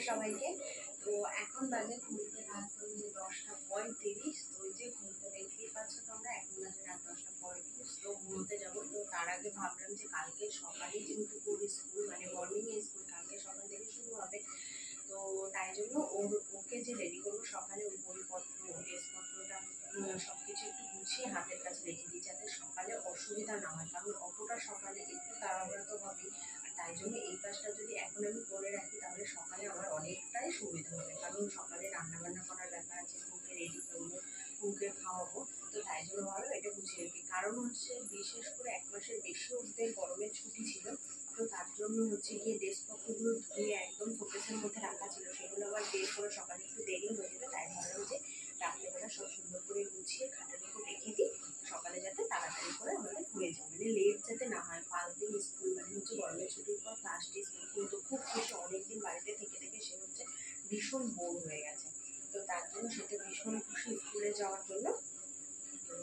সবাইকে। তো এখন বাজে ঘুরতে রাত ওই যে 10টা 35। তো ওই যে ঘুরতে দেখতেই পাচ্ছ তোমরা, এখন বাজে রাত 10টা 35। তো ঘুরতে যাবো। তো তার আগে ভাবলাম যে কালকে সকালে যেহেতু স্কুল মানে মর্নিং স্কুল কালকে সকাল থেকে শুরু হবে, তো তাই জন্য ওকে যে রেডি করবো সকালে, ওই বইপত্র ড্রেসপত্রটা সব কিছু একটু গুছিয়ে হাতের কাছে রেখে দিই, যাতে সকালে অসুবিধা না হয়। কারণ অতটা সকালে একটু তাড়াহুড়া তো হবেই। আর তাই জন্য এই কাজটা যদি এখন আমি করে রাখি তাহলে সকালে আমার অনেকটাই সুবিধা হবে। কারণ সকালে রান্নাবান্না করার ব্যাপার আছে, ওকে রেডি করবো, ওকে খাওয়াবো। তো তাই জন্য ভালো এটা গুছিয়ে রাখি। কারণ হচ্ছে বিশেষ করে 1 মাসের বেশি ওদের গরমের ছুটি ছিল, তো তার জন্য হচ্ছে গিয়ে ড্রেসপত্রগুলো ধুয়ে একদম শোকেসের মধ্যে রাখা ছিল, সেগুলো আবার বের করে সকালে একটু দেরি হয়ে যাবে। তাই ভাবলাম যে রাত্রেবেলা সব সুন্দর করে গুছিয়ে খাটের উপর রেখে দিই, সকালে যাতে তাড়াতাড়ি করে আমাদের হয়ে যায়, মানে লেট যাতে না হয়। ফার্স্ট দিন স্কুল মানে হচ্ছে গরমের ছুটির পর ফার্স্ট ডে স্কুল, কিন্তু খুব খুশি, অনেকদিন বাড়িতে থেকে থেকে সে হচ্ছে ভীষণ বোর হয়ে গেছে। তো তার জন্য সেটা ভীষণ খুশি স্কুলে যাওয়ার জন্য। তো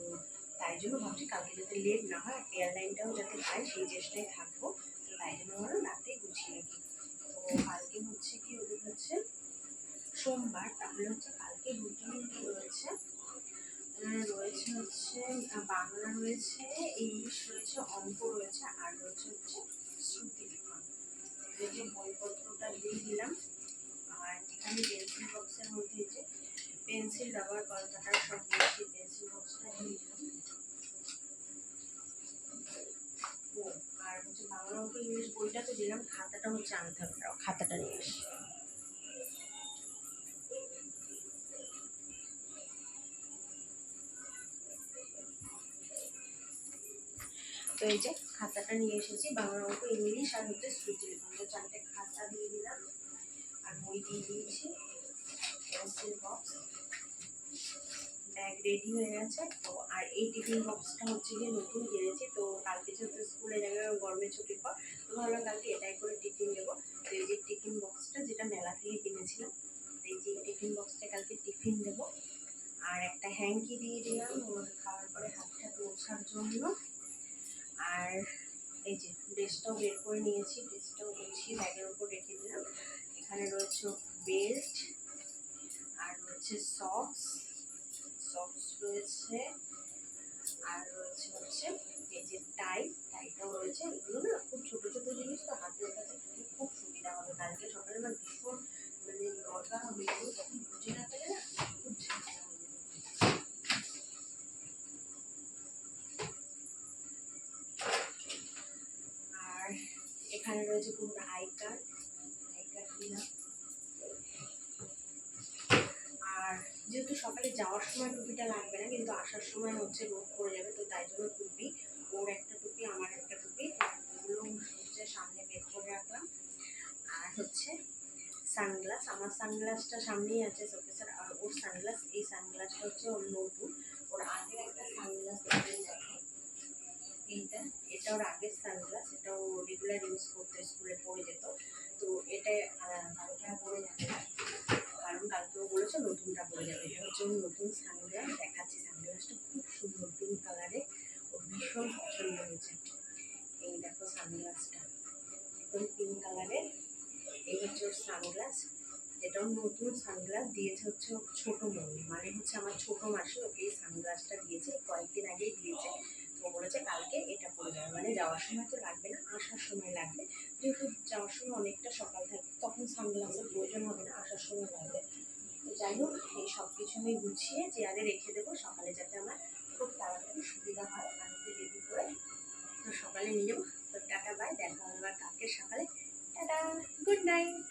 তাই জন্য ভাবছি কালকে যাতে লেট না হয়, এয়ারলাইনটাও যাতে পাই সেই চেষ্টায় থাকবো। তো তাই জন্য ভাবলাম রাতেই গুছিয়ে রাখি। তো কালকে হচ্ছে কি ওদের হচ্ছে সোমবার, তাহলে হচ্ছে কালকে রুটিন রয়েছে। রয়েছে হচ্ছে বাংলা রয়েছে, ইংলিশ রয়েছে, অঙ্ক রয়েছে, আর রয়েছে হচ্ছে শ্রুতিলিখন। এই যে বইপত্রটা দিয়ে দিলাম। আর এখানে পেন্সিল বক্সের মধ্যে যে পেন্সিল রাবার কলকাতার সব দিয়েছি, পেন্সিল বক্সটা দিয়ে দিলাম। ও আর হচ্ছে বাংলা অঙ্ক ইংলিশ বইটা তো দিলাম, খাতাটা হচ্ছে আনতে হবে, খাতাটা নিয়ে আসি। তো এই যে খাতাটা নিয়ে এসেছি, বাংলা অঙ্ক ইংলিশ আর হচ্ছে শ্রুতিলিখন, তো 4টে খাতা দিয়ে দিলাম আর বই দিয়ে দিয়েছি। পেন্সিল বক্স, ব্যাগ রেডি হয়ে গেছে। তো আর এই টিফিন বক্সটা হচ্ছে গিয়ে নতুন কিনেছি, তো কালকে যেহেতু স্কুলে যাবে গরমের ছুটির পর, তো ভাবলাম কালকে এটাই করে টিফিন দেবো। তো এই যে টিফিন বক্সটা যেটা মেলা থেকে কিনেছিলাম, এই যে টিফিন বক্সটা কালকে টিফিন দেবো। আর একটা হ্যাঙ্কি দিয়ে দিলাম ওর খাওয়ার পরে হাতটা মোছার জন্য। আর এই যে ড্রেসটাও বের করে নিয়েছি, ড্রেসটাও গুছিয়ে ব্যাগের উপর রেখে দিলাম। এখানে রয়েছে বেল্ট, আর রয়েছে সক্স রয়েছে, আর রয়েছে হচ্ছে এই যে টাইটাও রয়েছে। এগুলো না খুব ছোট ছোট জিনিস, তো হাতের কাছে খুব সুবিধা হবে। কালকে সকালে আমার ভীষণ মানে দরকার হবে, এগুলো তখন বুঝে না পেলে না খুব ঝামেলা হয়ে যাবে। আর এখানে রয়েছে পুরো আই কার্ড দিলাম। আর যেহেতু সকালে যাওয়ার সময় টুপিটা লাগবে না, কিন্তু আসার সময় হচ্ছে রোদ পড়ে যাবে, তো তাই জন্য টুপি, ওর একটা টুপি আমার একটা টুপি, ওগুলো হচ্ছে সামনে বের করে রাখলাম। আর হচ্ছে সানগ্লাস, আমার সানগ্লাসটা সামনেই আছে শোকেসের, আর ওর সানগ্লাস, এই সানগ্লাসটা হচ্ছে ওর নতুন। ওর আগের একটা সানগ্লাস দেখে এইটা, এটা ওর আগের সানগ্লাস, এটা ও রেগুলার ইউজ করতে স্কুলে পড়ে যেত। তো এটা কালকে আর পড়ে যাবে না, কারণ কালকেও বলেছে নতুনটা পড়ে যাবে। এটা হচ্ছে ওর নতুন সানগ্লাস, দেখাচ্ছি। সানগ্লাসটা খুব সুন্দর পিঙ্ক কালারে, ওর ভীষণ পছন্দ হয়েছে। এই দেখো সানগ্লাসটা একদম পিঙ্ক কালারের, এই হচ্ছে ওর সানগ্লাস। যেটা ওর নতুন সানগ্লাস দিয়েছে হচ্ছে ছোটো মৌমি, মানে হচ্ছে আমার ছোটো মাসি ওকে এই সানগ্লাসটা দিয়েছে, কয়েকদিন আগেই দিয়েছে। তো বলেছে কালকে এটা পরে যাবে, মানে যাওয়ার সময় তো লাগবে না, আসার সময় লাগবে। যেহেতু যাওয়ার সময় অনেকটা সকাল থাকে, তখন সানগ্লাসের প্রয়োজন হবে না, আসার সময় লাগবে। তো যাই হোক, এই সব কিছু আমি গুছিয়ে চেয়ারে রেখে দেবো, সকালে যাতে আমার খুব তাড়াতাড়ি সুবিধা হয় আনতে রেডি করে। তো সকালে নিয়ে যাবো। তো টাটা বাই, দেখা হবে আবার কালকে সকালে। Tata, good night.